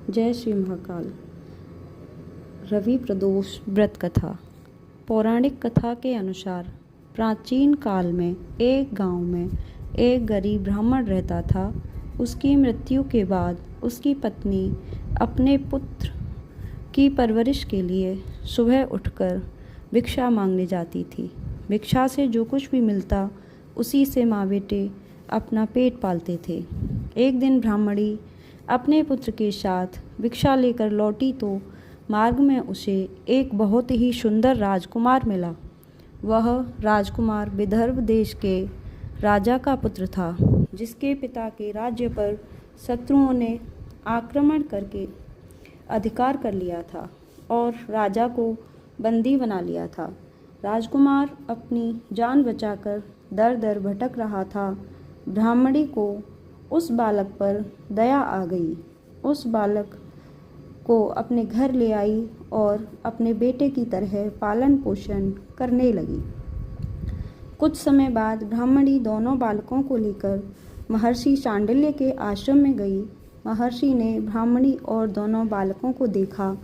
जय श्री महाकाल। रवि प्रदोष व्रत कथा। पौराणिक कथा के अनुसार प्राचीन काल में एक गांव में एक गरीब ब्राह्मण रहता था। उसकी मृत्यु के बाद उसकी पत्नी अपने पुत्र की परवरिश के लिए सुबह उठकर भिक्षा मांगने जाती थी। भिक्षा से जो कुछ भी मिलता उसी से माँ बेटे अपना पेट पालते थे। एक दिन ब्राह्मणी अपने पुत्र के साथ भिक्षा लेकर लौटी तो मार्ग में उसे एक बहुत ही सुंदर राजकुमार मिला। वह राजकुमार विदर्भ देश के राजा का पुत्र था, जिसके पिता के राज्य पर शत्रुओं ने आक्रमण करके अधिकार कर लिया था और राजा को बंदी बना लिया था। राजकुमार अपनी जान बचाकर दर दर भटक रहा था। ब्राह्मणी को उस बालक पर दया आ गई। उस बालक को अपने घर ले आई और अपने बेटे की तरह पालन पोषण करने लगी। कुछ समय बाद ब्राह्मणी दोनों बालकों को लेकर महर्षि शांडिल्य के आश्रम में गई। महर्षि ने ब्राह्मणी और दोनों बालकों को देखा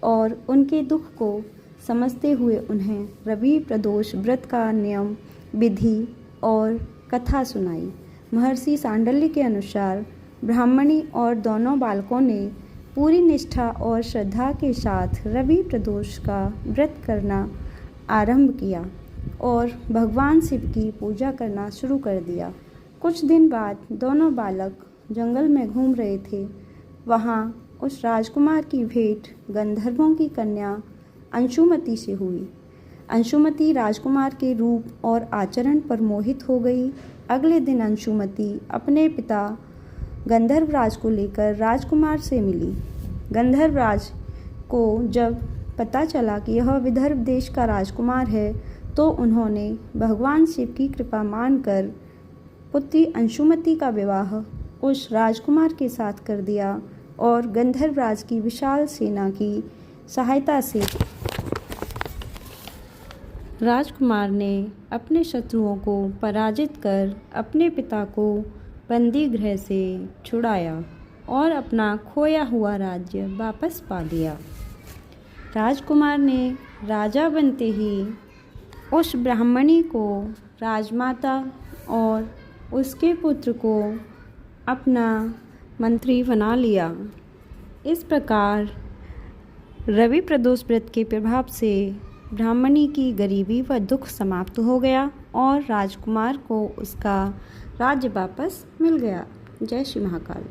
और उनके दुख को समझते हुए उन्हें रवि प्रदोष व्रत का नियम, विधि और कथा सुनाई। महर्षि शांडिल्य के अनुसार ब्राह्मणी और दोनों बालकों ने पूरी निष्ठा और श्रद्धा के साथ रवि प्रदोष का व्रत करना आरंभ किया और भगवान शिव की पूजा करना शुरू कर दिया। कुछ दिन बाद दोनों बालक जंगल में घूम रहे थे। वहाँ उस राजकुमार की भेंट गंधर्वों की कन्या अंशुमति से हुई। अंशुमति राजकुमार के रूप और आचरण पर मोहित हो गई। अगले दिन अंशुमति अपने पिता गंधर्वराज को लेकर राजकुमार से मिली। गंधर्वराज को जब पता चला कि यह विदर्भ देश का राजकुमार है तो उन्होंने भगवान शिव की कृपा मानकर पुत्री अंशुमति का विवाह उस राजकुमार के साथ कर दिया और गंधर्वराज की विशाल सेना की सहायता से राजकुमार ने अपने शत्रुओं को पराजित कर अपने पिता को बंदी गृह से छुड़ाया और अपना खोया हुआ राज्य वापस पा लिया। राजकुमार ने राजा बनते ही उस ब्राह्मणी को राजमाता और उसके पुत्र को अपना मंत्री बना लिया। इस प्रकार रवि प्रदोष व्रत के प्रभाव से ब्राह्मणी की गरीबी व दुख समाप्त हो गया और राजकुमार को उसका राज्य वापस मिल गया। जय श्री महाकाल।